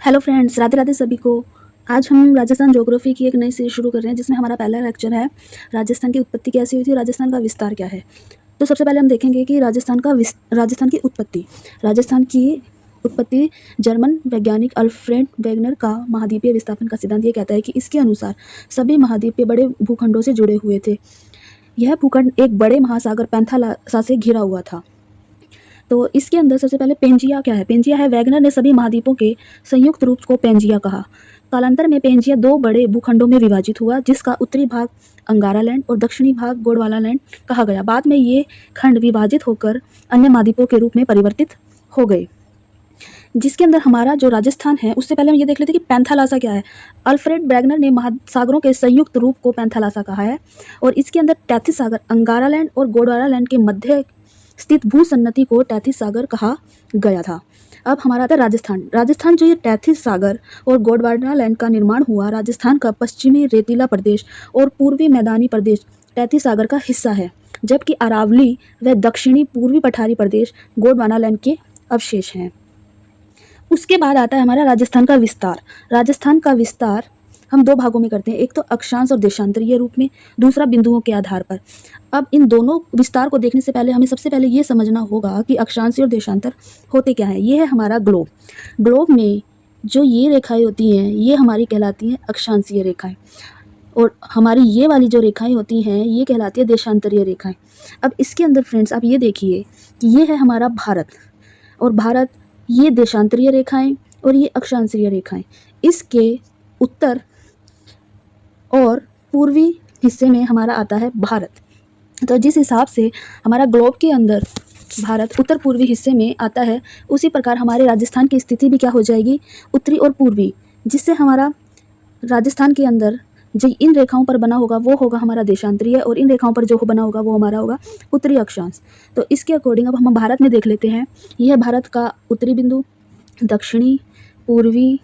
Hello friends, Radhe Radhe सभी को। आज हम राजस्थान ज्योग्राफी की एक नई सीरीज शुरू कर रहे हैं जिसमें हमारा पहला लेक्चर है राजस्थान की उत्पत्ति कैसी हुई थी, राजस्थान का विस्तार क्या है। तो सबसे पहले हम देखेंगे कि राजस्थान की उत्पत्ति जर्मन वैज्ञानिक अल्फ्रेड वेगनर का महाद्वीपीय विस्थापन का सिद्धांत ये कहता है कि इसके अनुसार सभी महाद्वीप बड़े भूखंडों से जुड़े हुए थे। यह भूखंड एक बड़े महासागर पैंथालासा से घिरा हुआ था। तो इसके अंदर सबसे पहले पेंजिया क्या है। पेंजिया है, वैगनर ने सभी महाद्वीपों के संयुक्त रूप को पेंजिया कहा। कालांतर में पेंजिया दो बड़े भूखंडों में विभाजित हुआ, जिसका उत्तरी भाग अंगारा लैंड और दक्षिणी भाग गोंडवाना लैंड कहा गया। बाद में ये खंड विभाजित होकर अन्य महाद्वीपों के रूप में परिवर्तित हो गए। जिसके अंदर हमारा जो राजस्थान है, उससे पहले हम ये देख लेते हैं कि पैंथालासा क्या है। अल्फ्रेड वेगनर ने महासागरों के संयुक्त रूप को पैंथालासा कहा है और इसके अंदर तैथिस सागर अंगारा लैंड और गोंडवाना लैंड के मध्य स्थित भूसन्नति को तैथिस सागर कहा गया था। अब हमारा आता है राजस्थान जो ये तैथिस सागर और गोंडवाना लैंड का निर्माण हुआ, राजस्थान का पश्चिमी रेतीला प्रदेश और पूर्वी मैदानी प्रदेश तैथिस सागर का हिस्सा है, जबकि अरावली व दक्षिणी पूर्वी पठारी प्रदेश गोंडवाना लैंड के अवशेष हैं। उसके बाद आता है हमारा राजस्थान का विस्तार हम दो भागों में करते हैं, एक तो अक्षांश और देशांतरीय रूप में, दूसरा बिंदुओं के आधार पर। अब इन दोनों विस्तार को देखने से पहले हमें सबसे पहले ये समझना होगा कि अक्षांशीय और देशांतर होते क्या हैं। ये है हमारा ग्लोब में जो ये रेखाएं होती हैं ये हमारी कहलाती हैं अक्षांशीय रेखाएं, और हमारी ये वाली जो रेखाएं होती हैं ये कहलाती है देशांतरीय रेखाएं। अब इसके अंदर फ्रेंड्स आप ये देखिए कि ये है हमारा भारत, ये देशांतरीय रेखाएं और ये अक्षांशीय रेखाएं। इसके उत्तर और पूर्वी हिस्से में हमारा आता है भारत। तो जिस हिसाब से हमारा ग्लोब के अंदर भारत उत्तर पूर्वी हिस्से में आता है, उसी प्रकार हमारे राजस्थान की स्थिति भी क्या हो जाएगी, उत्तरी और पूर्वी, जिससे हमारा राजस्थान के अंदर जो इन रेखाओं पर बना होगा वो होगा हमारा देशांतरीय, और इन रेखाओं पर जो बना होगा वो हमारा होगा उत्तरी अक्षांश। तो इसके अकॉर्डिंग अब हम भारत में देख लेते हैं। यह भारत का उत्तरी बिंदु, दक्षिणी, पूर्वी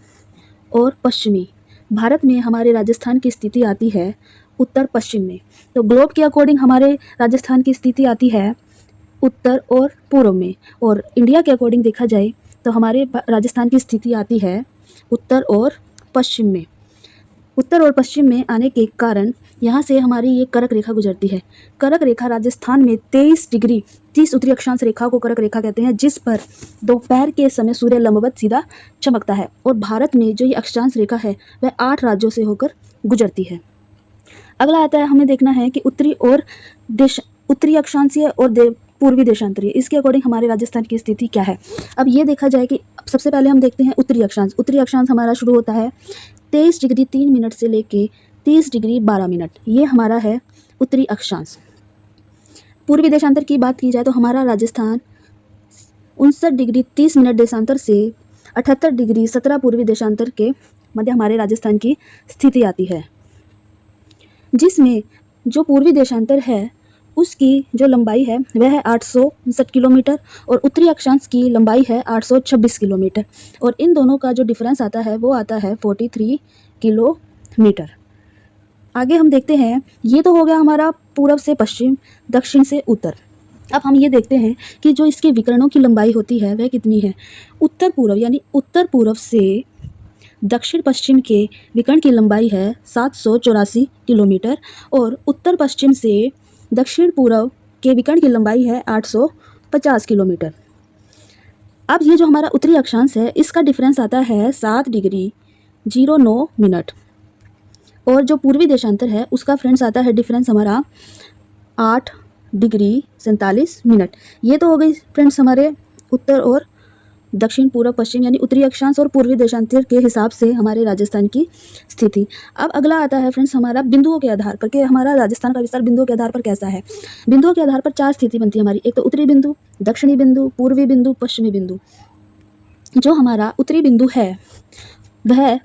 और पश्चिमी। भारत में हमारे राजस्थान की स्थिति आती है उत्तर पश्चिम में। तो ग्लोब के अकॉर्डिंग हमारे राजस्थान की स्थिति आती है उत्तर और पूर्व में, और इंडिया के अकॉर्डिंग देखा जाए तो हमारे राजस्थान की स्थिति आती है उत्तर और पश्चिम में। उत्तर और पश्चिम में आने के कारण यहाँ से हमारी ये कर्क रेखा गुजरती है। कर्क रेखा राजस्थान में 23 डिग्री 30 उत्तरी अक्षांश रेखा को कर्क रेखा कहते हैं, जिस पर दोपहर के समय सूर्य लंबवत सीधा चमकता है। और भारत में जो ये अक्षांश रेखा है वह 8 राज्यों से होकर गुजरती है। अगला आता है, हमें देखना है कि उत्तरी अक्षांशीय और पूर्वी देशांतरीय, इसके अकॉर्डिंग हमारे राजस्थान की स्थिति क्या है। अब ये देखा जाए कि सबसे पहले हम देखते हैं उत्तरी अक्षांश हमारा शुरू होता है 23 डिग्री 3 मिनट से लेके 30 डिग्री 12 मिनट, ये हमारा है उत्तरी अक्षांश। पूर्वी देशांतर की बात की जाए तो हमारा राजस्थान 59 डिग्री 30 मिनट देशांतर से 78 डिग्री 17 पूर्वी देशांतर के मध्य हमारे राजस्थान की स्थिति आती है, जिसमें जो पूर्वी देशांतर है उसकी जो लंबाई है वह है 859 किलोमीटर और उत्तरी अक्षांश की लंबाई है 826 किलोमीटर, और इन दोनों का जो डिफरेंस आता है वो आता है 43 किलोमीटर। आगे हम देखते हैं, ये तो हो गया हमारा पूर्व से पश्चिम, दक्षिण से उत्तर। अब हम ये देखते हैं कि जो इसके विकर्णों की लंबाई होती है वह कितनी है। उत्तर पूर्व यानी उत्तर पूर्व से दक्षिण पश्चिम के विकर्ण की लंबाई है 784 किलोमीटर और उत्तर पश्चिम से दक्षिण पूर्व के विकर्ण की लंबाई है 850 किलोमीटर। अब ये जो हमारा उत्तरी अक्षांश है इसका डिफरेंस आता है 7 डिग्री 09 मिनट, और जो पूर्वी देशांतर है उसका फ्रेंड्स आता है डिफरेंस हमारा 8 डिग्री 47 मिनट। ये तो हो गई फ्रेंड्स हमारे उत्तर और दक्षिण पूर्व पश्चिम यानी उत्तरी अक्षांश और पूर्वी देशांतर के हिसाब से हमारे राजस्थान की स्थिति। अब अगला आता है फ्रेंड्स हमारा बिंदुओं के आधार पर कि हमारा राजस्थान का विस्तार बिंदुओं के आधार पर कैसा है। बिंदुओं के आधार पर 4 स्थिति बनती है हमारी, एक तो उत्तरी बिंदु, दक्षिणी बिंदु, पूर्वी बिंदु, पश्चिमी बिंदु। जो हमारा उत्तरी बिंदु है वह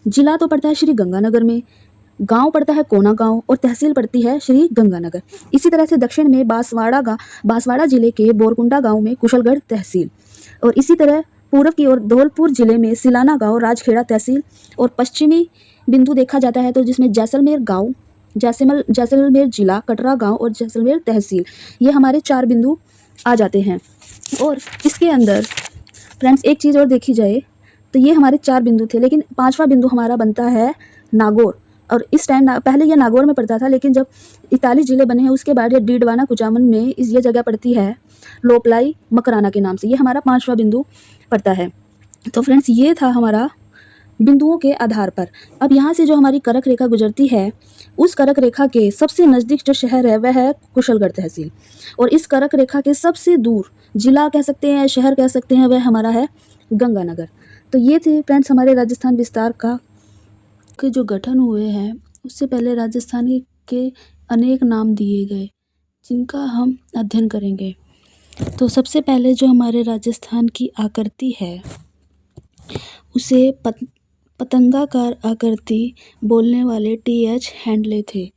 जिला तो पड़ता है श्री गंगानगर में, गांव पड़ता है कोना गांव और तहसील पड़ती है श्री गंगानगर। इसी तरह से दक्षिण में बांसवाड़ा जिले के बोरकुंडा गांव में कुशलगढ़ तहसील, और इसी तरह पूर्व की ओर धौलपुर जिले में सिलाना गांव राजखेड़ा तहसील, और पश्चिमी बिंदु देखा जाता है तो जिसमें जैसलमेर गांव, जैसलमेर जिला, कटरा गांव और जैसलमेर तहसील, ये हमारे 4 बिंदु आ जाते हैं। और इसके अंदर फ्रेंड्स एक चीज़ और देखी जाए तो ये हमारे 4 बिंदु थे, लेकिन 5वां बिंदु हमारा बनता है नागौर। और इस टाइम पहले ये नागौर में पड़ता था, लेकिन जब 41 ज़िले बने हैं उसके बाद ये डीडवाना कुचामन में ये जगह पड़ती है लोपलाई मकराना के नाम से। ये हमारा 5वां बिंदु पड़ता है। तो फ्रेंड्स, ये था हमारा बिंदुओं के आधार पर। अब यहाँ से जो हमारी करक रेखा गुजरती है, उस करक रेखा के सबसे नज़दीक जो शहर है वह है कुशलगढ़ तहसील, और इस करक रेखा के सबसे दूर जिला कह सकते हैं, शहर कह सकते हैं, वह हमारा है गंगानगर। तो ये थे फ्रेंड्स हमारे राजस्थान विस्तार का के जो गठन हुए हैं। उससे पहले राजस्थान के अनेक नाम दिए गए जिनका हम अध्ययन करेंगे। तो सबसे पहले जो हमारे राजस्थान की आकृति है उसे पतंगाकार आकृति बोलने वाले TH हैंडले थे।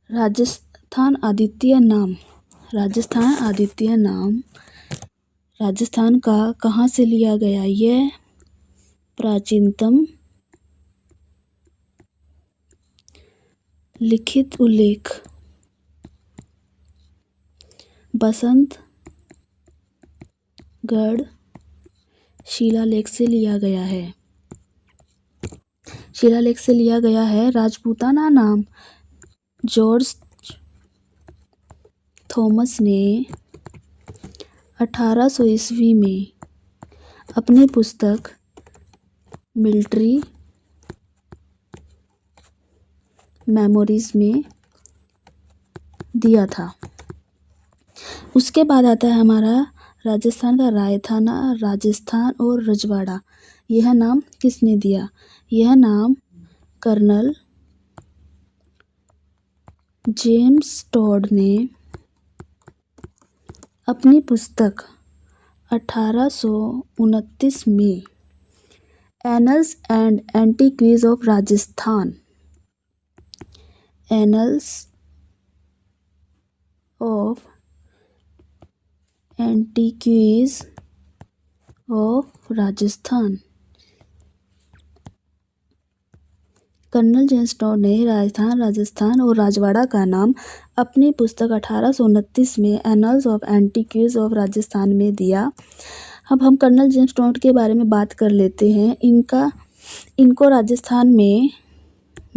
राजस्थान आदित्य नाम राजस्थान का कहाँ से लिया गया? यह प्राचीनतम लिखित उल्लेख बसंतगढ़ शिलालेख से लिया गया है। राजपूताना नाम जॉर्ज थॉमस ने 1800 ईस्वी में अपनी पुस्तक मिलिट्री मेमोरीज में दिया था। उसके बाद आता है हमारा राजस्थान का रायथाना, राजस्थान और रजवाड़ा। यह नाम किसने दिया? यह नाम कर्नल जेम्स टॉड ने अपनी पुस्तक 1829 में annals and antiquities of Rajasthan colonel James Tod ने राजस्थान और राजवाड़ा का नाम अपनी पुस्तक 1829 में एनल्स ऑफ एंटीक्वीज ऑफ राजस्थान में दिया। अब हम कर्नल जेम्स टॉड के बारे में बात कर लेते हैं। इनको राजस्थान में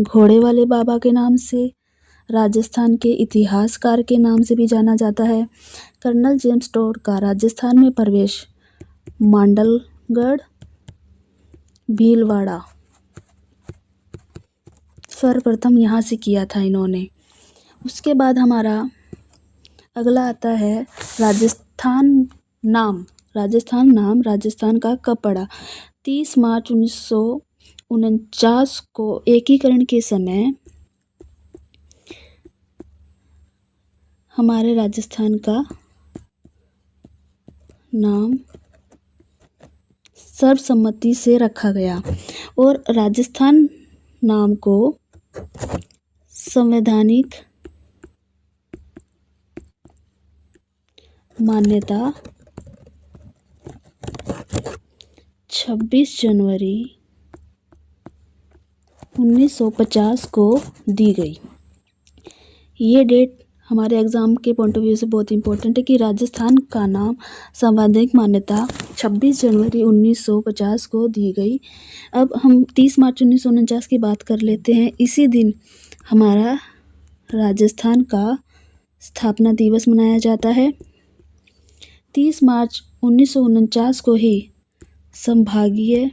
घोड़े वाले बाबा के नाम से, राजस्थान के इतिहासकार के नाम से भी जाना जाता है। कर्नल जेम्स टॉड का राजस्थान में प्रवेश मांडलगढ़, भीलवाड़ा सर्वप्रथम यहाँ से किया था इन्होंने। उसके बाद हमारा अगला आता है राजस्थान का कब पड़ा? 30 मार्च 1949 को एकीकरण के समय हमारे राजस्थान का नाम सर्वसम्मति से रखा गया और राजस्थान नाम को संवैधानिक मान्यता 26 जनवरी 1950 को दी गई। ये डेट हमारे एग्ज़ाम के पॉइंट ऑफ व्यू से बहुत इंपॉर्टेंट है कि राजस्थान का नाम संवैधानिक मान्यता 26 जनवरी 1950 को दी गई। अब हम 30 मार्च 1949 की बात कर लेते हैं। इसी दिन हमारा राजस्थान का स्थापना दिवस मनाया जाता है। 30 मार्च 1949 को ही संभागीय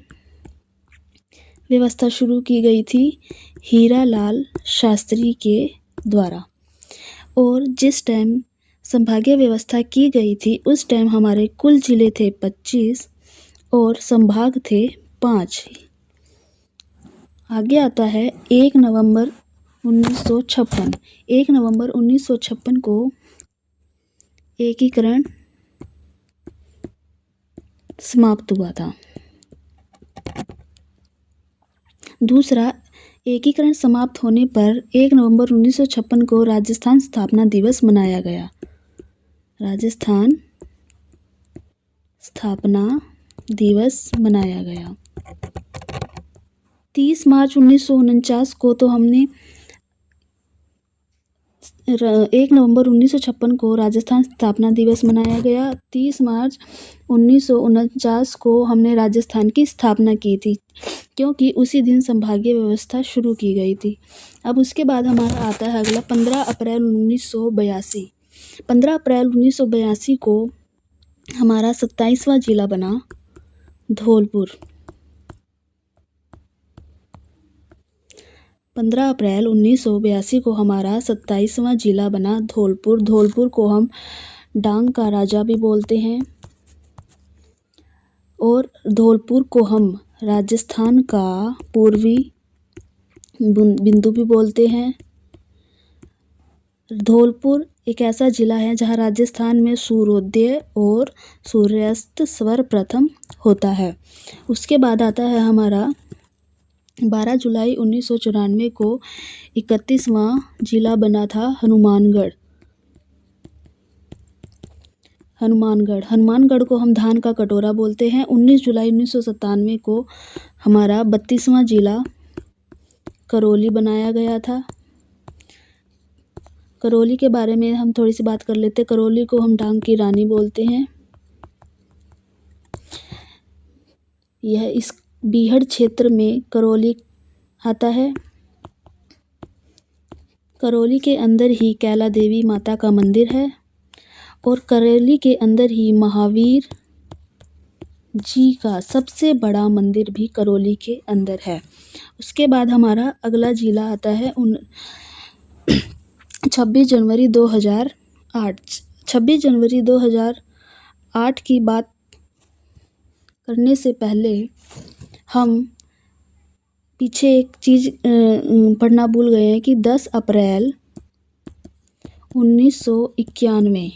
व्यवस्था शुरू की गई थी हीरालाल शास्त्री के द्वारा, और जिस टाइम संभागीय व्यवस्था की गई थी उस टाइम हमारे कुल जिले थे 25 और संभाग थे 5। आगे आता है 1 नवंबर 1956। 1 नवंबर 1956 को एकीकरण समाप्त हुआ था। दूसरा, एकीकरण समाप्त होने पर 1 नवंबर 1956 को राजस्थान स्थापना दिवस मनाया गया। राजस्थान स्थापना दिवस मनाया गया। 30 मार्च 1949 को तो हमने 1 नवंबर 1956 को राजस्थान स्थापना दिवस मनाया गया। 30 मार्च 1949 को हमने राजस्थान की स्थापना की थी, क्योंकि उसी दिन संभागीय व्यवस्था शुरू की गई थी। अब उसके बाद हमारा आता है अगला 15 अप्रैल 1982। 15 अप्रैल 1982 को हमारा 27वां जिला बना धौलपुर। 15 अप्रैल 1982 को हमारा 27वां जिला बना धौलपुर। धौलपुर को हम डांग का राजा भी बोलते हैं और धौलपुर को हम राजस्थान का पूर्वी बिंदु भी बोलते हैं। धौलपुर एक ऐसा जिला है जहां राजस्थान में सूर्योदय और सूर्यास्त सर्वप्रथम होता है। उसके बाद आता है हमारा 12 जुलाई 1994 को 31वां जिला बना था हनुमानगढ़। हनुमानगढ़ को हम धान का कटोरा बोलते हैं। 19 जुलाई 1997 को हमारा 32वां जिला करौली बनाया गया था। करौली के बारे में हम थोड़ी सी बात कर लेते हैं। करौली को हम डांग की रानी बोलते हैं। यह इस बीहड़ क्षेत्र में करौली आता है। करौली के अंदर ही कैला देवी माता का मंदिर है और करौली के अंदर ही महावीर जी का सबसे बड़ा मंदिर भी करौली के अंदर है। उसके बाद हमारा अगला जिला आता है 26 जनवरी 2008। 26 जनवरी 2008 की बात करने से पहले हम पीछे एक चीज़ पढ़ना भूल गए हैं कि 10 अप्रैल 1991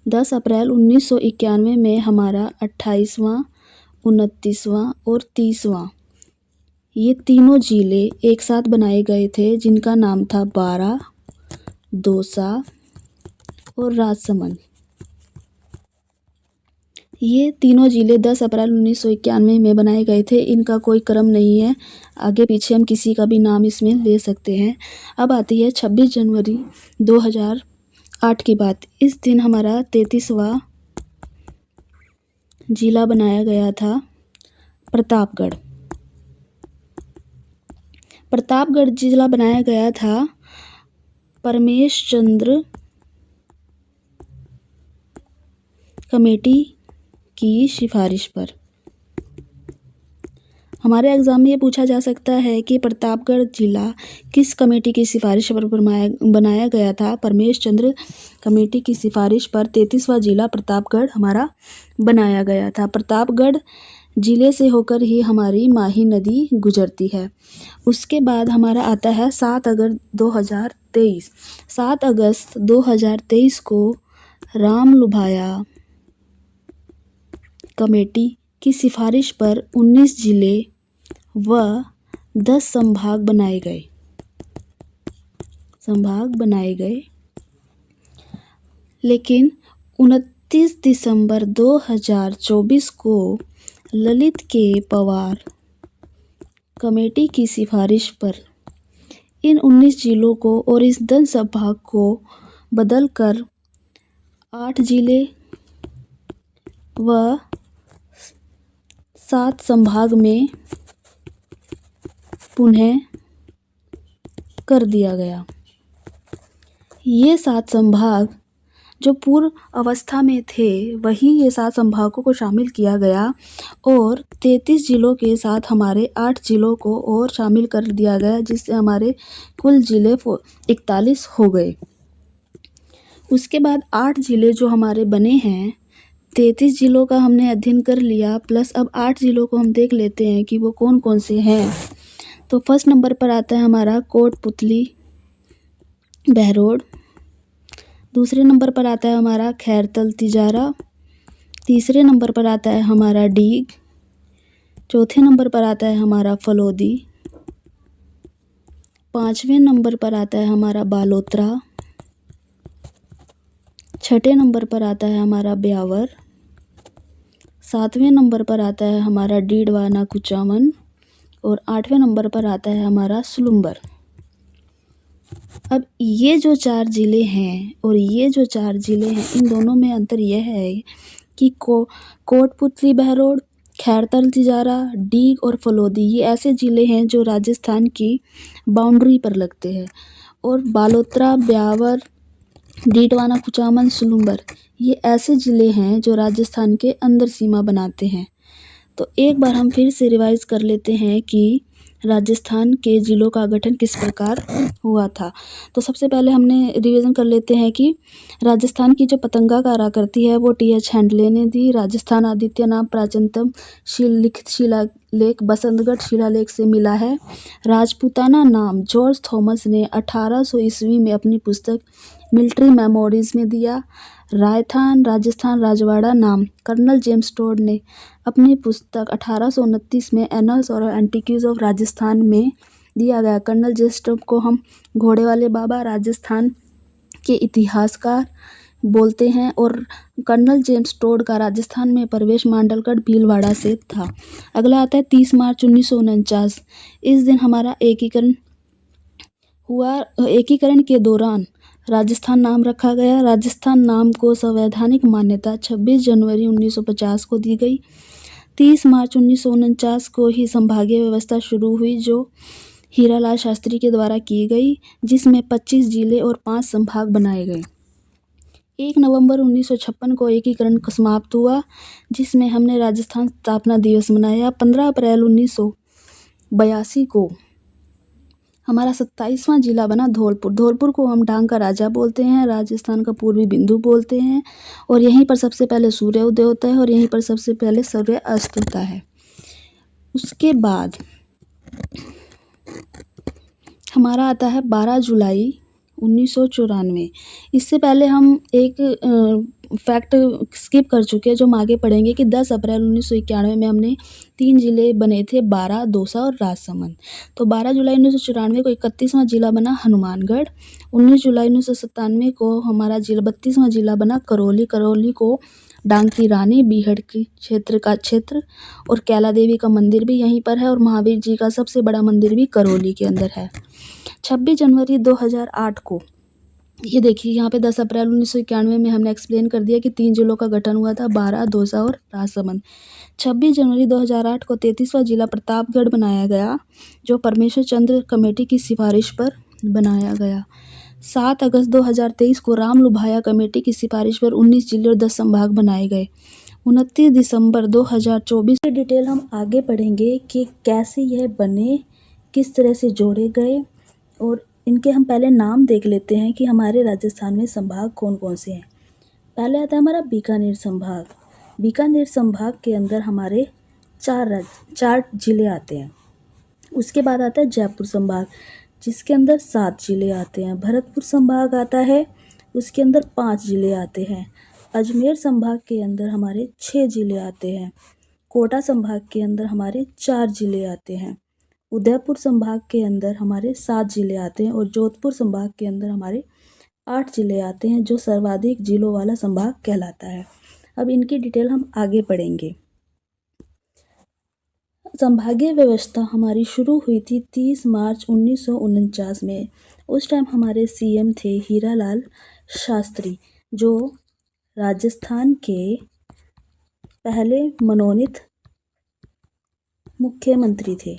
10 अप्रैल 1991 में हमारा 28वां, 29वां और 30वां ये तीनों जिले एक साथ बनाए गए थे, जिनका नाम था बारा, दौसा और राजसमंद। ये तीनों जिले 10 अप्रैल 1991 में बनाए गए थे। इनका कोई क्रम नहीं है, आगे पीछे हम किसी का भी नाम इसमें ले सकते हैं। अब आती है 26 जनवरी 2008 की बात। इस दिन हमारा 33वां जिला बनाया गया था प्रतापगढ़। प्रतापगढ़ जिला बनाया गया था परमेश चंद्र कमेटी की सिफारिश पर। हमारे एग्ज़ाम में ये पूछा जा सकता है कि प्रतापगढ़ जिला किस कमेटी की सिफारिश पर बनाया गया था। परमेश चंद्र कमेटी की सिफारिश पर 33वां जिला प्रतापगढ़ हमारा बनाया गया था। प्रतापगढ़ जिले से होकर ही हमारी माही नदी गुजरती है। उसके बाद हमारा आता है 7 अगस्त 2023। 7 अगस्त 2023 को रामलुभाया कमेटी की सिफारिश पर 19 जिले व 10 संभाग बनाए गए। लेकिन 29 दिसंबर 2024 को ललित के पवार कमेटी की सिफारिश पर इन 19 जिलों को और इस 10 संभाग को बदलकर 8 जिले व 7 संभाग में पुनः कर दिया गया। ये 7 संभाग जो पूर्व अवस्था में थे वही ये 7 संभागों को शामिल किया गया और 33 जिलों के साथ हमारे 8 जिलों को और शामिल कर दिया गया, जिससे हमारे कुल जिले 41 हो गए। उसके बाद 8 जिले जो हमारे बने हैं, 33 जिलों का हमने अध्ययन कर लिया, प्लस अब 8 जिलों को हम देख लेते हैं कि वो कौन कौन से हैं। तो फर्स्ट नंबर पर आता है हमारा कोटपुतली बहरोड। दूसरे नंबर पर आता है हमारा खैरतल तिजारा। तीसरे नंबर पर आता है हमारा डीग। चौथे नंबर पर आता है हमारा फलोदी। 5वें नंबर पर आता है हमारा बालोतरा। 6ठे नंबर पर आता है हमारा ब्यावर। 7वें नंबर पर आता है हमारा डीडवाना कुचामन और 8वें नंबर पर आता है हमारा सुलुम्बर। अब ये जो 4 ज़िले हैं और ये जो 4 ज़िले हैं, इन दोनों में अंतर यह है कि कोटपुतली बहरोड, खैरतल तिजारा, डीग और फलोदी ये ऐसे ज़िले हैं जो राजस्थान की बाउंड्री पर लगते हैं, और बालोतरा, ब्यावर, डीडवाना, कुचामन, सुलूंबर ये ऐसे ज़िले हैं जो राजस्थान के अंदर सीमा बनाते हैं। तो एक बार हम फिर से रिवाइज कर लेते हैं कि राजस्थान के ज़िलों का गठन किस प्रकार हुआ था। तो सबसे पहले हमने रिवीजन कर लेते हैं कि राजस्थान की जो पतंगाकार आकृति है वो टी एच हैंडले ने दी। राजस्थान आदित्य नाम प्राचीनतम लिखित शिलालेख बसंतगढ़ शिलालेख से मिला है। राजपूताना नाम जॉर्ज थॉमस ने 1800 ईस्वी में अपनी पुस्तक मिलिट्री मेमोरीज में दिया। रायथान राजस्थान राजवाड़ा नाम कर्नल जेम्स टोड ने अपनी पुस्तक 1829 में एनल्स और एंटिक्यूज ऑफ राजस्थान में दिया गया। कर्नल जेम्स टोड को हम घोड़े वाले बाबा राजस्थान के इतिहासकार बोलते हैं, और कर्नल जेम्स टोड का राजस्थान में प्रवेश मांडलगढ़ भीलवाड़ा से था। अगला आता है 30 मार्च 1949। इस दिन हमारा एकीकरण हुआ। एकीकरण के दौरान राजस्थान नाम रखा गया। राजस्थान नाम को संवैधानिक मान्यता 26 जनवरी 1950 को दी गई। 30 मार्च 1949 को ही संभागीय व्यवस्था शुरू हुई जो हीरालाल शास्त्री के द्वारा की गई, जिसमें 25 जिले और 5 संभाग बनाए गए। 1 नवंबर 1956 को एकीकरण समाप्त हुआ, जिसमें हमने राजस्थान स्थापना दिवस मनाया। 15 अप्रैल 1982 को हमारा 27वां जिला बना धौलपुर। धौलपुर को हम डांग का राजा बोलते हैं, राजस्थान का पूर्वी बिंदु बोलते हैं, और यहीं पर सबसे पहले सूर्य उदय होता है और यहीं पर सबसे पहले सूर्य अस्त होता है। उसके बाद हमारा आता है 12 जुलाई 1994। इससे पहले हम एक फैक्ट स्किप कर चुके हैं जो हम आगे पढ़ेंगे कि 10 अप्रैल 1991 में हमने 3 जिले बने थे, बारां, दौसा और राजसमंद। तो 12 जुलाई 1994 को 31वां जिला बना हनुमानगढ़। 19 जुलाई 1997 को हमारा 32वां जिला बना करौली। करौली को डांग की रानी, बीहड़ की क्षेत्र और कैला देवी का मंदिर भी यहीं पर है, और महावीर जी का सबसे बड़ा मंदिर भी करौली के अंदर है। 26 जनवरी 2008 को ये देखिए यहाँ पे 10 अप्रैल 1991 में हमने एक्सप्लेन कर दिया कि 3 जिलों का गठन हुआ था, बारां, दौसा और राजसमंद। 26 जनवरी 2008 को 33वां जिला प्रतापगढ़ बनाया गया, जो परमेश्वर चंद्र कमेटी की सिफारिश पर बनाया गया। 7 अगस्त 2023 को राम लुभाया कमेटी की सिफारिश पर 19 जिले और 10 संभाग बनाए गए। 29 दिसंबर 2024 की डिटेल हम आगे पढ़ेंगे कि कैसे यह बने, किस तरह से जोड़े गए, और इनके हम पहले नाम देख लेते हैं कि हमारे राजस्थान में संभाग कौन कौन से हैं। पहले आता है हमारा बीकानेर संभाग। बीकानेर संभाग के अंदर हमारे 4 जिले आते हैं। उसके बाद आता है जयपुर संभाग, जिसके अंदर 7 जिले आते हैं। भरतपुर संभाग आता है, उसके अंदर 5 जिले आते हैं। अजमेर संभाग के अंदर हमारे 6 जिले आते हैं। कोटा संभाग के अंदर हमारे 4 जिले आते हैं। उदयपुर संभाग के अंदर हमारे 7 जिले आते हैं, और जोधपुर संभाग के अंदर हमारे 8 जिले आते हैं, जो सर्वाधिक जिलों वाला संभाग कहलाता है। अब इनकी डिटेल हम आगे पढ़ेंगे। संभागीय व्यवस्था हमारी शुरू हुई थी 30 मार्च 1949 में। उस टाइम हमारे सीएम थे हीरालाल शास्त्री, जो राजस्थान के पहले मनोनीत मुख्यमंत्री थे।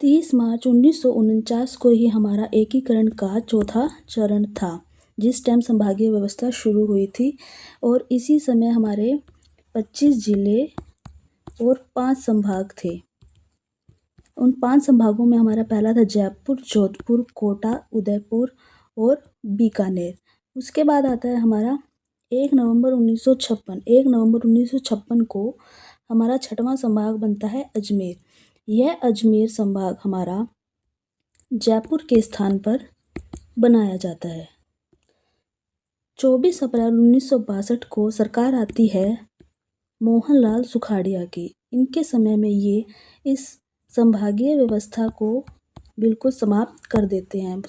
30 मार्च 1949 को ही हमारा एकीकरण का चौथा चरण था, जिस टाइम संभागीय व्यवस्था शुरू हुई थी, और इसी समय हमारे 25 जिले और 5 संभाग थे। उन 5 संभागों में हमारा पहला था जयपुर, जोधपुर, कोटा, उदयपुर और बीकानेर। उसके बाद आता है हमारा 1 नवंबर 1956। 1 नवंबर 1956 को हमारा 6वां संभाग बनता है अजमेर। यह अजमेर संभाग हमारा जयपुर के स्थान पर बनाया जाता है। 24 अप्रैल 1962 को सरकार आती है मोहनलाल सुखाड़िया की। इनके समय में ये इस संभागीय व्यवस्था को बिल्कुल समाप्त कर देते हैं।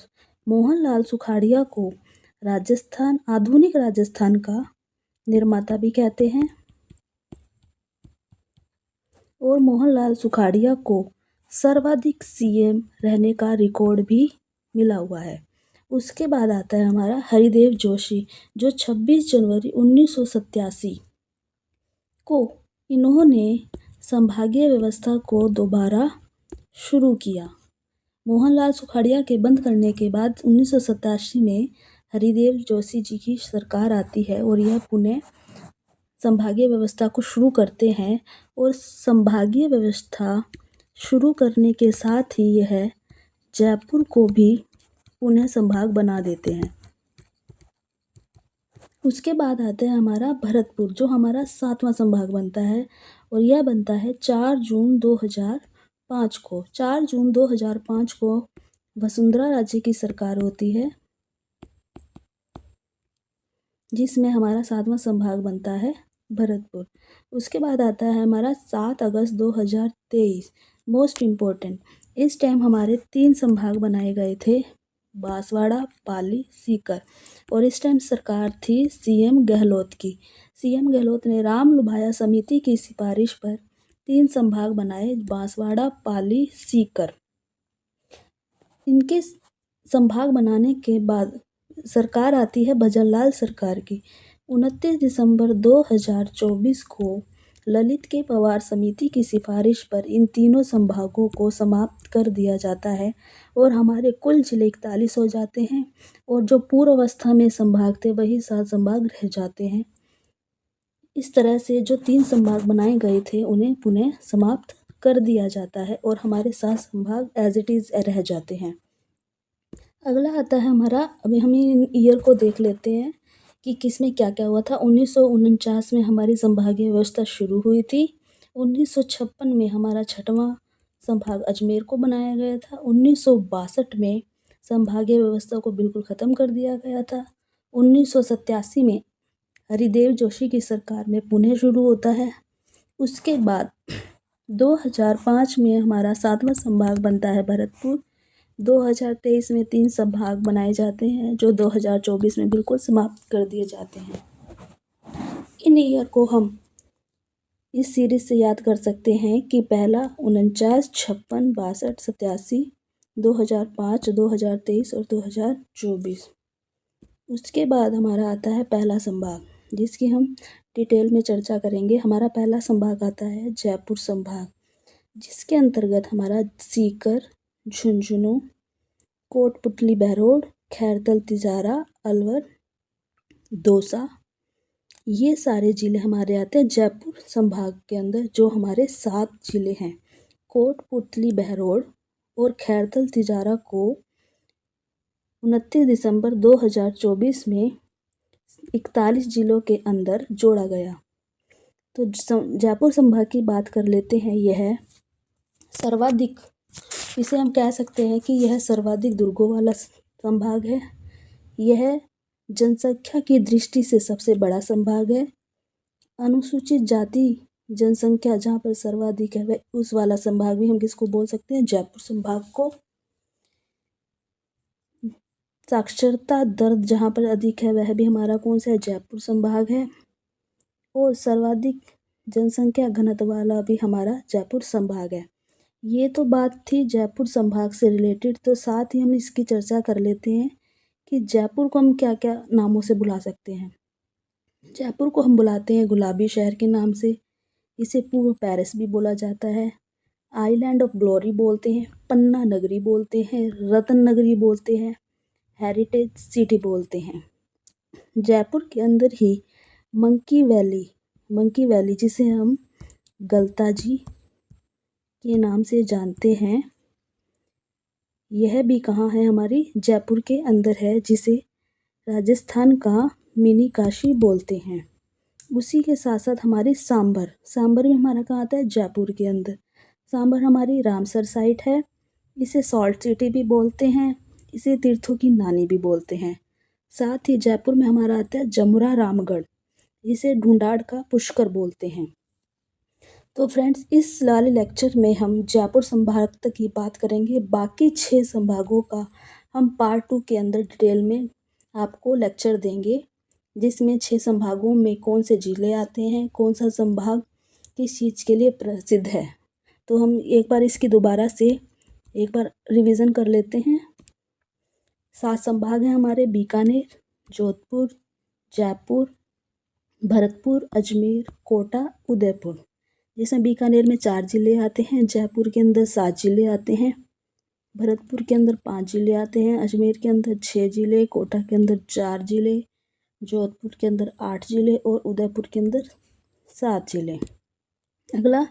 मोहनलाल सुखाड़िया को राजस्थान, आधुनिक राजस्थान का निर्माता भी कहते हैं, और मोहनलाल सुखाड़िया को सर्वाधिक सीएम रहने का रिकॉर्ड भी मिला हुआ है। उसके बाद आता है हमारा हरिदेव जोशी, जो 26 जनवरी 1987 को इन्होंने संभागीय व्यवस्था को दोबारा शुरू किया। मोहनलाल सुखाड़िया के बंद करने के बाद 1987 में हरिदेव जोशी जी की सरकार आती है और यह पुणे संभागीय व्यवस्था को शुरू करते हैं। और संभागीय व्यवस्था शुरू करने के साथ ही यह जयपुर को भी पुणे संभाग बना देते हैं। उसके बाद आता है हमारा भरतपुर, जो हमारा 7वां संभाग बनता है और यह बनता है 4 जून 2005 को। 4 जून 2005 को वसुंधरा राजे की सरकार होती है, जिसमें हमारा 7वां संभाग बनता है भरतपुर। उसके बाद आता है हमारा 7 अगस्त 2023, मोस्ट इम्पोर्टेंट। इस टाइम हमारे 3 संभाग बनाए गए थे, बांसवाड़ा, पाली, सीकर। और इस टाइम सरकार थी सीएम गहलोत की। सीएम गहलोत ने राम लुभाया समिति की सिफारिश पर 3 संभाग बनाए, बांसवाड़ा, पाली, सीकर। इनके संभाग बनाने के बाद सरकार आती है भजनलाल सरकार की। 29 दिसंबर 2024 को ललित के पवार समिति की सिफारिश पर इन तीनों संभागों को समाप्त कर दिया जाता है और हमारे कुल जिले 41 हो जाते हैं। और जो पूर्व अवस्था में संभाग थे वही 7 संभाग रह जाते हैं। इस तरह से जो 3 संभाग बनाए गए थे उन्हें पुनः समाप्त कर दिया जाता है और हमारे 7 संभाग एज इट इज़ रह जाते हैं। अगला आता है हमारा, अभी हम इन ईयर को देख लेते हैं कि किसमें क्या क्या हुआ था। 1949 में हमारी संभागीय व्यवस्था शुरू हुई थी। 1956 में हमारा 6वां संभाग अजमेर को बनाया गया था। 1962 में संभागीय व्यवस्था को बिल्कुल ख़त्म कर दिया गया था। 1987 में हरिदेव जोशी की सरकार में पुणे शुरू होता है। उसके बाद 2005 में हमारा 7वां संभाग बनता है भरतपुर। 2023 में 3 संभाग बनाए जाते हैं जो 2024 में बिल्कुल समाप्त कर दिए जाते हैं। इन ईयर को हम इस सीरीज से याद कर सकते हैं कि पहला 49, 56, 62, 87, 2005, 2023 और 2024। उसके बाद हमारा आता है पहला संभाग, जिसकी हम डिटेल में चर्चा करेंगे। हमारा पहला संभाग आता है जयपुर संभाग, जिसके अंतर्गत हमारा सीकर, झुंझुनू, कोटपुतली बहरोड, खैरतल तिजारा, अलवर, दौसा, ये सारे ज़िले हमारे आते हैं जयपुर संभाग के अंदर। जो हमारे 7 ज़िले हैं, कोटपुतली बहरोड और खैरतल तिजारा को 29 दिसंबर 2024 में 41 ज़िलों के अंदर जोड़ा गया। तो जयपुर संभाग की बात कर लेते हैं। यह सर्वाधिक, इसे हम कह सकते हैं कि यह सर्वाधिक दुर्गों वाला संभाग है। यह जनसंख्या की दृष्टि से सबसे बड़ा संभाग है। अनुसूचित जाति जनसंख्या जहाँ पर सर्वाधिक है वह उस वाला संभाग भी हम किसको बोल सकते हैं, जयपुर संभाग को। साक्षरता दर जहाँ पर अधिक है वह भी हमारा कौन सा है, जयपुर संभाग है। और सर्वाधिक जनसंख्या घनत्व वाला भी हमारा जयपुर संभाग है। ये तो बात थी जयपुर संभाग से रिलेटेड। तो साथ ही हम इसकी चर्चा कर लेते हैं कि जयपुर को हम क्या क्या नामों से बुला सकते हैं। जयपुर को हम बुलाते हैं गुलाबी शहर के नाम से, इसे पूर्व पेरिस भी बोला जाता है, आइलैंड ऑफ ग्लोरी बोलते हैं, पन्ना नगरी बोलते हैं, रतन नगरी बोलते हैं, हेरिटेज सिटी बोलते हैं। जयपुर के अंदर ही मंकी वैली जिसे हम गलता जी के नाम से जानते हैं, यह भी कहाँ है, हमारी जयपुर के अंदर है, जिसे राजस्थान का मिनी काशी बोलते हैं। उसी के साथ साथ हमारी सांभर में हमारा कहाँ आता है, जयपुर के अंदर। सांभर हमारी रामसर साइट है, इसे सॉल्ट सिटी भी बोलते हैं, इसे तीर्थों की नानी भी बोलते हैं। साथ ही जयपुर में हमारा आता है जमुरा रामगढ़, जिसे ढूंढाड़ का पुष्कर बोलते हैं। तो फ्रेंड्स, इस वाले लेक्चर में हम जयपुर संभाग तक की बात करेंगे। बाकी 6 संभागों का हम पार्ट 2 के अंदर डिटेल में आपको लेक्चर देंगे, जिसमें 6 संभागों में कौन से जिले आते हैं, कौन सा संभाग किस चीज़ के लिए प्रसिद्ध है। तो हम एक बार इसकी दोबारा से एक बार रिवीजन कर लेते हैं। 7 संभाग हैं हमारे: बीकानेर, जोधपुर, जयपुर, भरतपुर, अजमेर, कोटा, उदयपुर। जिसमें बीकानेर में 4 जिले आते हैं, जयपुर के अंदर 7 जिले आते हैं, भरतपुर के अंदर 5 जिले आते हैं, अजमेर के अंदर 6 जिले, कोटा के अंदर 4 जिले, जोधपुर के अंदर 8 जिले और उदयपुर के अंदर 7 जिले। अगला,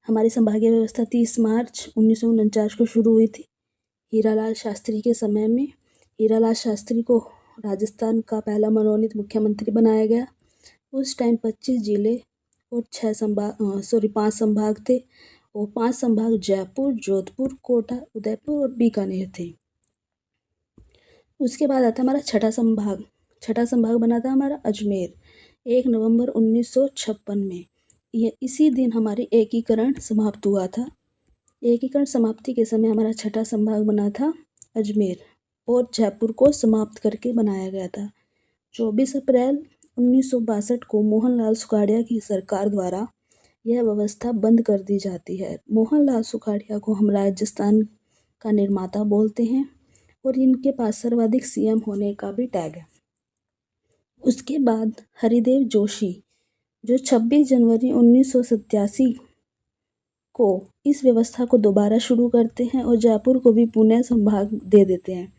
हमारी संभागीय व्यवस्था 30 मार्च 1949 को शुरू हुई थी हीरालाल शास्त्री के समय में। हीरालाल शास्त्री को राजस्थान का पहला मनोनीत मुख्यमंत्री बनाया गया। उस टाइम 25 जिले और 5 संभाग थे और 5 संभाग जयपुर, जोधपुर, कोटा, उदयपुर और बीकानेर थे। उसके बाद आता हमारा छठा संभाग। छठा संभाग बना था हमारा अजमेर 1 नवंबर 1956 में। ये इसी दिन हमारी एकीकरण समाप्त हुआ था। एकीकरण समाप्ति के समय हमारा छठा संभाग बना था अजमेर और जयपुर को समाप्त करके बनाया गया था। 24 अप्रैल 1962 को मोहनलाल सुखाड़िया की सरकार द्वारा यह व्यवस्था बंद कर दी जाती है। मोहनलाल सुखाड़िया को हम राजस्थान का निर्माता बोलते हैं और इनके पास सर्वाधिक सीएम होने का भी टैग है। उसके बाद हरिदेव जोशी जो 26 जनवरी 1987 को इस व्यवस्था को दोबारा शुरू करते हैं और जयपुर को भी पुणे संभाग दे देते हैं।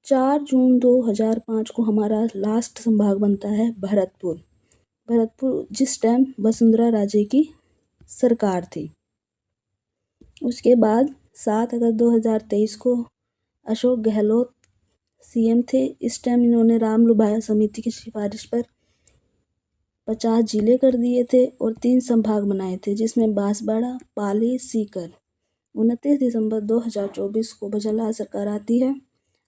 4 जून 2005 को हमारा लास्ट संभाग बनता है भरतपुर। भरतपुर जिस टाइम वसुंधरा राजे की सरकार थी। उसके बाद 7 अगस्त 2023 को अशोक गहलोत सीएम थे। इस टाइम इन्होंने राम लुभाया समिति की सिफारिश पर 50 जिले कर दिए थे और 3 संभाग बनाए थे, जिसमें बांसवाड़ा, पाली, सीकर। 29 दिसंबर 2024 को भजनलाल सरकार आती है।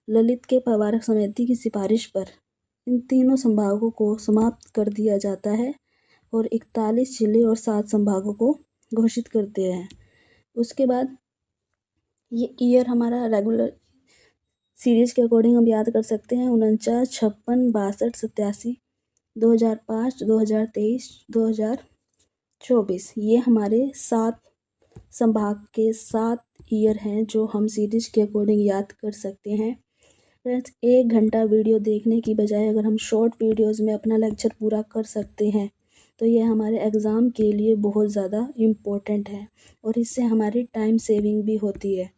ललित के परिवारक समिति की सिफारिश पर इन तीनों संभागों को समाप्त कर दिया जाता है और 41 जिले और 7 संभागों को घोषित करते हैं। उसके बाद ये ईयर हमारा रेगुलर सीरीज के अकॉर्डिंग हम याद कर सकते हैं: 49, 56, 62, 87, 2005, 2023, 2024। ये हमारे 7 संभाग के 7 ईयर हैं जो हम सीरीज के अकॉर्डिंग याद कर सकते हैं। फ्रेंड्स, 1 घंटा वीडियो देखने की बजाय अगर हम शॉर्ट वीडियोज़ में अपना लेक्चर पूरा कर सकते हैं तो ये हमारे एग्ज़ाम के लिए बहुत ज़्यादा इम्पोर्टेंट है और इससे हमारी टाइम सेविंग भी होती है।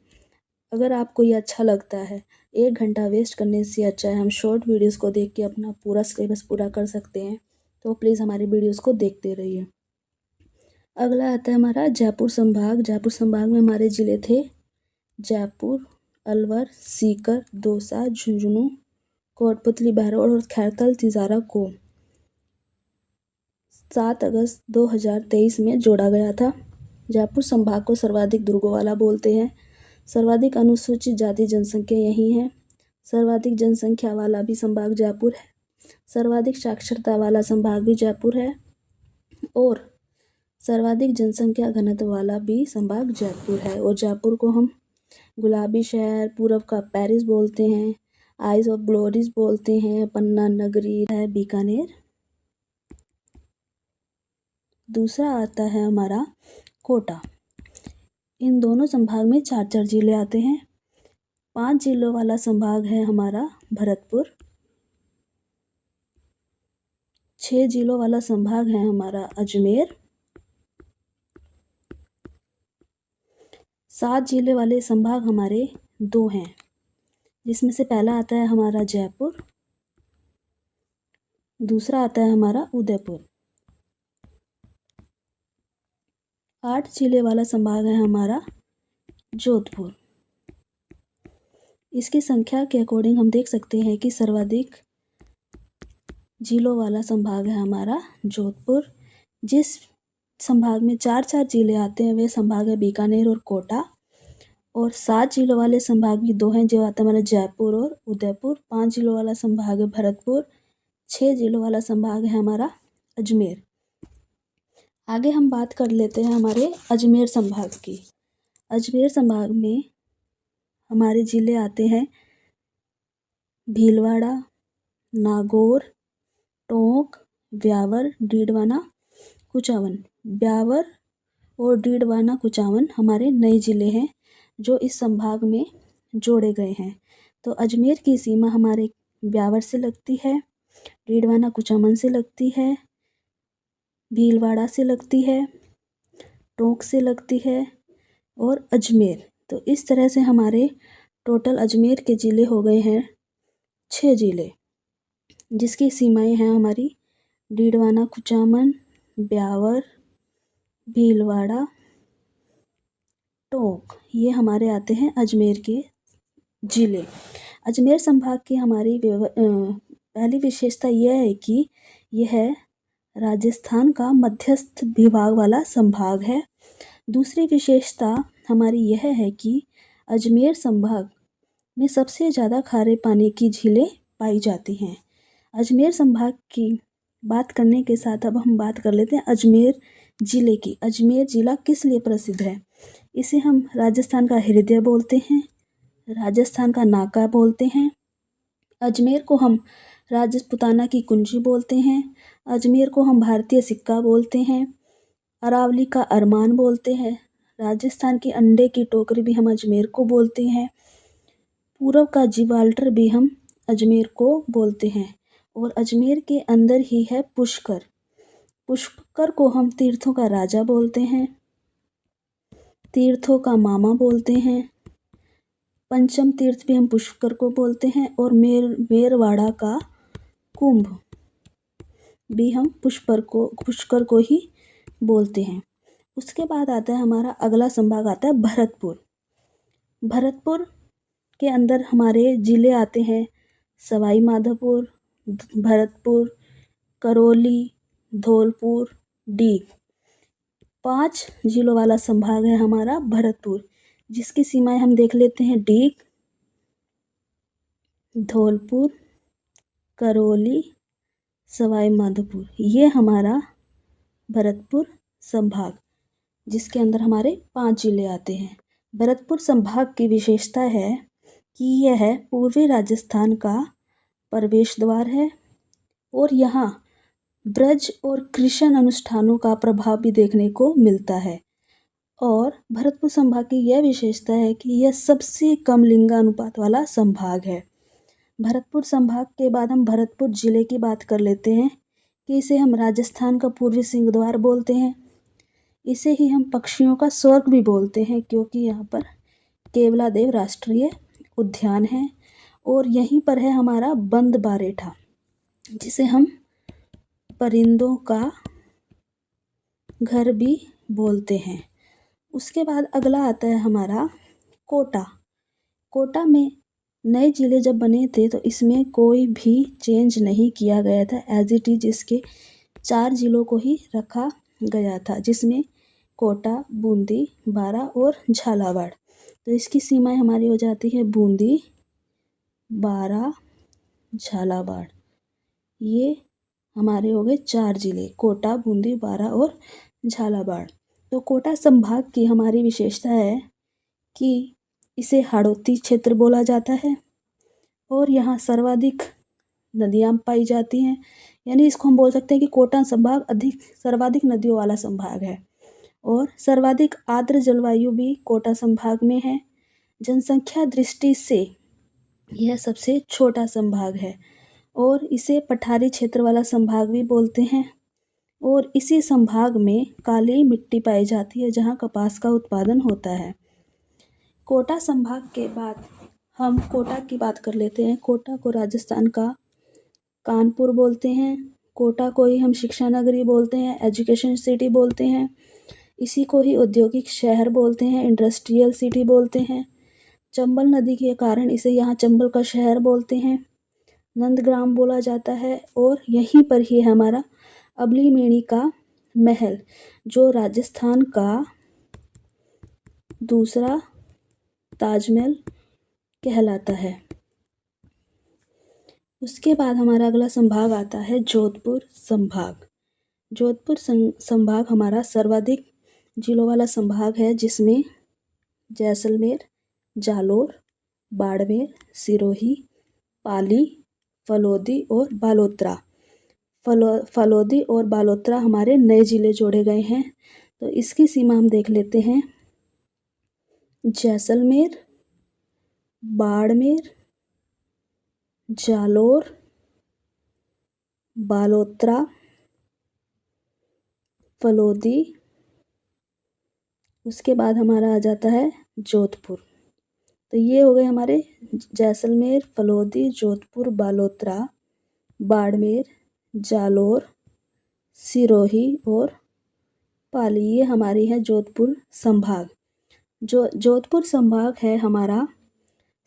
अगर आपको ये अच्छा लगता है, 1 घंटा वेस्ट करने से अच्छा है हम शॉर्ट वीडियोज़ को देख के अपना पूरा सिलेबस पूरा कर सकते हैं, तो प्लीज़ हमारी वीडियोज़ को देखते रहिए। अगला आता है हमारा जयपुर संभाग। जयपुर संभाग में हमारे ज़िले थे जयपुर, अलवर, सीकर, दौसा, झुंझुनू, कोटपुतली, बहरौड़ और खैरथल तिजारा को 7 अगस्त 2023 में जोड़ा गया था। जयपुर संभाग को सर्वाधिक दुर्गों वाला बोलते हैं। सर्वाधिक अनुसूचित जाति जनसंख्या यही है। सर्वाधिक जनसंख्या वाला भी संभाग जयपुर है। सर्वाधिक साक्षरता वाला संभाग भी जयपुर है और सर्वाधिक जनसंख्या घनत्व वाला भी संभाग जयपुर है। और जयपुर को हम गुलाबी शहर, पूरब का पेरिस बोलते हैं, आइज ऑफ ग्लोरीज बोलते हैं, पन्ना नगरी है बीकानेर। दूसरा आता है हमारा कोटा। इन दोनों संभाग में 4-4 जिले आते हैं। 5 जिलों वाला संभाग है हमारा भरतपुर। 6 जिलों वाला संभाग है हमारा अजमेर। 7 जिले वाले संभाग हमारे 2 हैं, जिसमें से पहला आता है हमारा जयपुर, दूसरा आता है हमारा उदयपुर। 8 जिले वाला संभाग है हमारा जोधपुर। इसकी संख्या के अकॉर्डिंग हम देख सकते हैं कि सर्वाधिक जिलों वाला संभाग है हमारा जोधपुर। जिस संभाग में 4-4 जिले आते हैं वे संभाग है बीकानेर और कोटा। और 7 जिलों वाले संभाग भी 2 हैं, जो आता है हमारा जयपुर और उदयपुर। 5 जिलों वाला संभाग है भरतपुर। 6 जिलों वाला संभाग है हमारा अजमेर। आगे हम बात कर लेते हैं हमारे अजमेर संभाग की। अजमेर संभाग में हमारे ज़िले आते हैं भीलवाड़ा, नागौर, टोंक, ब्यावर, डीडवाना, कुचामन। ब्यावर और डीडवाना कुचामन हमारे नए ज़िले हैं जो इस संभाग में जोड़े गए हैं। तो अजमेर की सीमा हमारे ब्यावर से लगती है, डीडवाना कुचामन से लगती है, भीलवाड़ा से लगती है, टोंक से लगती है और अजमेर। तो इस तरह से हमारे टोटल अजमेर के ज़िले हो गए हैं 6 ज़िले, जिसकी सीमाएं हैं हमारी डीडवाना कुचामन, ब्यावर, भीलवाड़ा, टोंक। ये हमारे आते हैं अजमेर के ज़िले। अजमेर संभाग की हमारी पहली विशेषता यह है कि यह राजस्थान का मध्यस्थ विभाग वाला संभाग है। दूसरी विशेषता हमारी यह है कि अजमेर संभाग में सबसे ज़्यादा खारे पानी की झीलें पाई जाती हैं। अजमेर संभाग की बात करने के साथ अब हम बात कर लेते हैं अजमेर ज़िले की। अजमेर ज़िला किस लिए प्रसिद्ध है? इसे हम राजस्थान का हृदय बोलते हैं, राजस्थान का नाका बोलते हैं। अजमेर को हम राजपुताना की कुंजी बोलते हैं, अजमेर को हम भारतीय सिक्का बोलते हैं, अरावली का अरमान बोलते हैं, राजस्थान की अंडे की टोकरी भी हम अजमेर को बोलते हैं, पूरब का जिब्राल्टर भी हम अजमेर को बोलते हैं। और अजमेर के अंदर ही है पुष्कर। पुष्कर को हम तीर्थों का राजा बोलते हैं, तीर्थों का मामा बोलते हैं, पंचम तीर्थ भी हम पुष्कर को बोलते हैं और मेरवाड़ा का कुंभ भी हम पुष्कर को ही बोलते हैं। उसके बाद आता है हमारा अगला संभाग आता है भरतपुर। भरतपुर के अंदर हमारे ज़िले आते हैं सवाई माधोपुर, भरतपुर, करौली, धौलपुर, डीग। 5 ज़िलों वाला संभाग है हमारा भरतपुर, जिसकी सीमाएं हम देख लेते हैं डीग, धौलपुर, करौली, सवाई माधोपुर। ये हमारा भरतपुर संभाग, जिसके अंदर हमारे 5 ज़िले आते हैं। भरतपुर संभाग की विशेषता है कि यह पूर्वी राजस्थान का प्रवेश द्वार है और यहाँ ब्रज और कृषण अनुष्ठानों का प्रभाव भी देखने को मिलता है। और भरतपुर संभाग की यह विशेषता है कि यह सबसे कम लिंगानुपात वाला संभाग है। भरतपुर संभाग के बाद हम भरतपुर ज़िले की बात कर लेते हैं कि इसे हम राजस्थान का पूर्वी सिंहद्वार बोलते हैं। इसे ही हम पक्षियों का स्वर्ग भी बोलते हैं, क्योंकि यहाँ पर केवलादेव राष्ट्रीय उद्यान है और यहीं पर है हमारा बंद बारेठा, जिसे हम परिंदों का घर भी बोलते हैं। उसके बाद अगला आता है हमारा कोटा। कोटा में नए ज़िले जब बने थे तो इसमें कोई भी चेंज नहीं किया गया था, एज इट इज इसके 4 ज़िलों को ही रखा गया था, जिसमें कोटा, बूंदी, बारा और झालावाड़। तो इसकी सीमाएं हमारी हो जाती है बूंदी, बारा, झालावाड़। ये हमारे हो गए 4 ज़िले, कोटा, बूंदी, बारा और झालावाड़। तो कोटा संभाग की हमारी विशेषता है कि इसे हाड़ौती क्षेत्र बोला जाता है और यहाँ सर्वाधिक नदियाँ पाई जाती हैं, यानी इसको हम बोल सकते हैं कि कोटा संभाग सर्वाधिक नदियों वाला संभाग है। और सर्वाधिक आर्द्र जलवायु भी कोटा संभाग में है। जनसंख्या दृष्टि से यह सबसे छोटा संभाग है और इसे पठारी क्षेत्र वाला संभाग भी बोलते हैं। और इसी संभाग में काली मिट्टी पाई जाती है जहाँ कपास का उत्पादन होता है। कोटा संभाग के बाद हम कोटा की बात कर लेते हैं। कोटा को राजस्थान का कानपुर बोलते हैं, कोटा को ही हम शिक्षा नगरी बोलते हैं, एजुकेशन सिटी बोलते हैं, इसी को ही औद्योगिक शहर बोलते हैं, इंडस्ट्रियल सिटी बोलते हैं। चंबल नदी के कारण इसे यहाँ चंबल का शहर बोलते हैं, नंदग्राम बोला जाता है। और यहीं पर ही हमारा अबलीमेणी का महल, जो राजस्थान का दूसरा ताजमहल कहलाता है। उसके बाद हमारा अगला संभाग आता है जोधपुर संभाग। जोधपुर संभाग हमारा सर्वाधिक जिलों वाला संभाग है, जिसमें जैसलमेर, जालोर, बाड़मेर, सिरोही, पाली, फलोदी और बालोतरा। फलोदी और बालोतरा हमारे नए ज़िले जोड़े गए हैं। तो इसकी सीमा हम देख लेते हैं। जैसलमेर, बाड़मेर, जालोर, बालोतरा, फलोदी, उसके बाद हमारा आ जाता है जोधपुर। तो ये हो गए हमारे जैसलमेर, फलोदी, जोधपुर, बालोतरा, बाड़मेर, जालोर, सिरोही और पाली, ये हमारी है जोधपुर संभाग। जो जोधपुर संभाग है हमारा,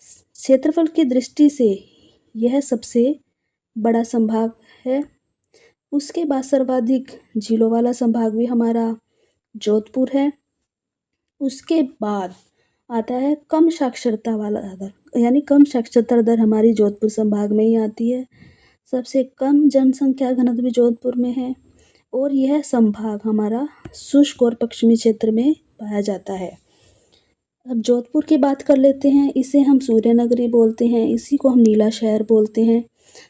क्षेत्रफल की दृष्टि से यह सबसे बड़ा संभाग है। उसके बाद सर्वाधिक झीलों वाला संभाग भी हमारा जोधपुर है। उसके बाद आता है कम साक्षरता वाला दर, यानी कम साक्षरता दर हमारी जोधपुर संभाग में ही आती है। सबसे कम जनसंख्या घनत्व भी जोधपुर में है और यह संभाग हमारा शुष्क और पश्चिमी क्षेत्र में पाया जाता है। अब जोधपुर की बात कर लेते हैं। इसे हम सूर्य नगरी बोलते हैं, इसी को हम नीला शहर बोलते हैं।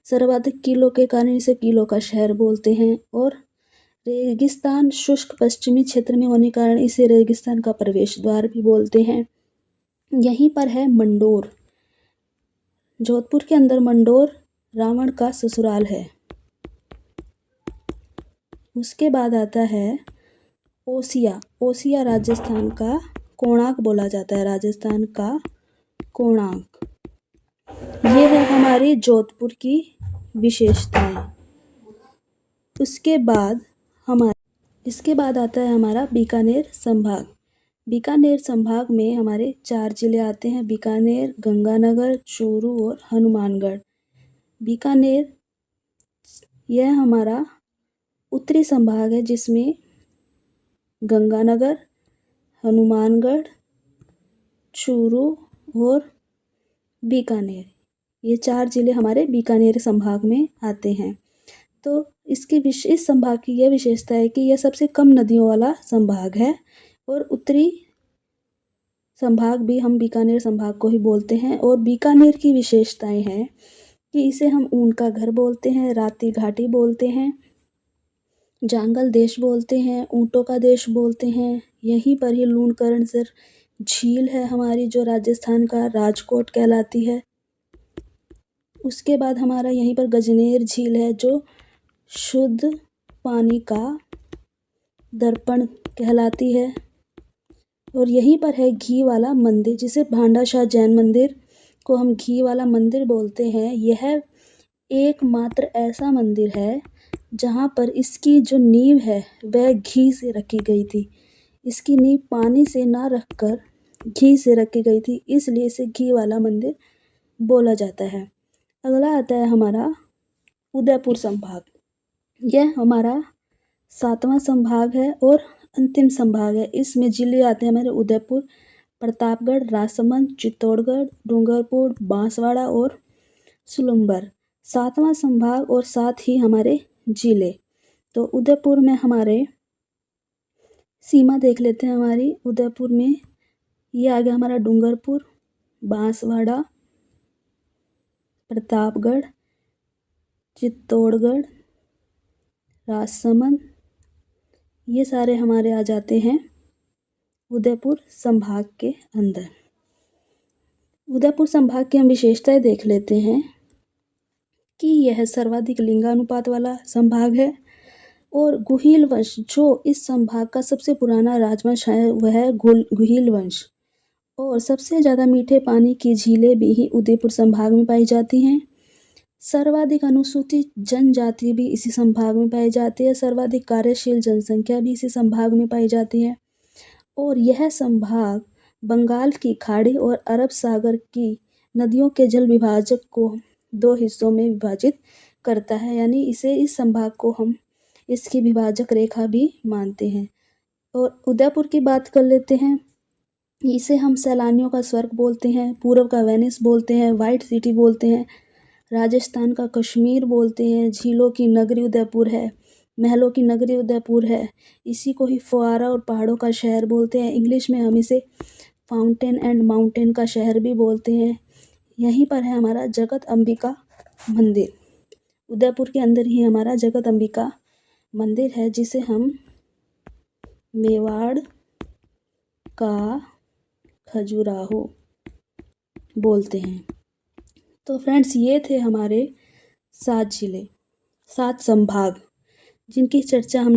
सर्वाधिक किलों के कारण इसे किलों का शहर बोलते हैं और रेगिस्तान शुष्क पश्चिमी क्षेत्र में होने के कारण इसे रेगिस्तान का प्रवेश द्वार भी बोलते हैं। यहीं पर है मंडोर। जोधपुर के अंदर मंडोर रावण का ससुराल है। उसके बाद आता है ओसिया। ओसिया राजस्थान का कोणार्क बोला जाता है, राजस्थान का कोणार्क। ये है हमारी जोधपुर की विशेषताएं। इसके बाद आता है हमारा बीकानेर संभाग। बीकानेर संभाग में हमारे 4 जिले आते हैं, बीकानेर, गंगानगर, चूरू और हनुमानगढ़। बीकानेर यह हमारा उत्तरी संभाग है, जिसमें गंगानगर, हनुमानगढ़, चूरू और बीकानेर, ये 4 जिले हमारे बीकानेर संभाग में आते हैं। तो इस संभाग की यह विशेषता है कि यह सबसे कम नदियों वाला संभाग है और उत्तरी संभाग भी हम बीकानेर संभाग को ही बोलते हैं। और बीकानेर की विशेषताएं हैं कि इसे हम ऊन का घर बोलते हैं, राती घाटी बोलते हैं, जांगल देश बोलते हैं, ऊँटों का देश बोलते हैं। यहीं पर ही लूणकरणसर झील है हमारी, जो राजस्थान का राजकोट कहलाती है। उसके बाद हमारा यहीं पर गजनेर झील है, जो शुद्ध पानी का दर्पण कहलाती है। और यहीं पर है घी वाला मंदिर, जिसे भांडाशाह जैन मंदिर को हम घी वाला मंदिर बोलते हैं। यह एकमात्र ऐसा मंदिर है जहाँ पर इसकी जो नींव है वह घी से रखी गई थी। इसकी नींव पानी से ना रखकर घी से रखी गई थी, इसलिए इसे घी वाला मंदिर बोला जाता है। अगला आता है हमारा उदयपुर संभाग। यह हमारा 7वां संभाग है और अंतिम संभाग है। इसमें जिले आते हैं हमारे उदयपुर, प्रतापगढ़, राजसमंद, चित्तौड़गढ़, डूंगरपुर, बांसवाड़ा और सुलंबर। 7वां संभाग और साथ ही हमारे जिले। तो उदयपुर में हमारे सीमा देख लेते हैं। हमारी उदयपुर में ये आ गया हमारा डूंगरपुर, बांसवाड़ा, प्रतापगढ़, चित्तौड़गढ़, राजसमंद, ये सारे हमारे आ जाते हैं उदयपुर संभाग के अंदर। उदयपुर संभाग की हम विशेषताएं देख लेते हैं कि यह सर्वाधिक लिंगानुपात वाला संभाग है और गुहिल वंश, जो इस संभाग का सबसे पुराना राजवंश है, वह है गुहिल वंश। और सबसे ज़्यादा मीठे पानी की झीलें भी ही उदयपुर संभाग में पाई जाती हैं। सर्वाधिक अनुसूचित जनजाति भी इसी संभाग में पाई जाती है। सर्वाधिक कार्यशील जनसंख्या भी इसी संभाग में पाई जाती है। और यह संभाग बंगाल की खाड़ी और अरब सागर की नदियों के जल विभाजक को 2 हिस्सों में विभाजित करता है, यानी इस संभाग को हम इसकी विभाजक रेखा भी मानते हैं। और उदयपुर की बात कर लेते हैं। इसे हम सैलानियों का स्वर्ग बोलते हैं, पूर्व का वेनिस बोलते हैं, वाइट सिटी बोलते हैं, राजस्थान का कश्मीर बोलते हैं, झीलों की नगरी उदयपुर है, महलों की नगरी उदयपुर है। इसी को ही फुआरा और पहाड़ों का शहर बोलते हैं। इंग्लिश में हम इसे फाउंटेन एंड माउंटेन का शहर भी बोलते हैं। यहीं पर है हमारा जगत अंबिका मंदिर। उदयपुर के अंदर ही हमारा जगत अंबिका मंदिर है, जिसे हम मेवाड़ का खजुराहो बोलते हैं। तो फ्रेंड्स, ये थे हमारे 7 जिले, 7 संभाग, जिनकी चर्चा हमने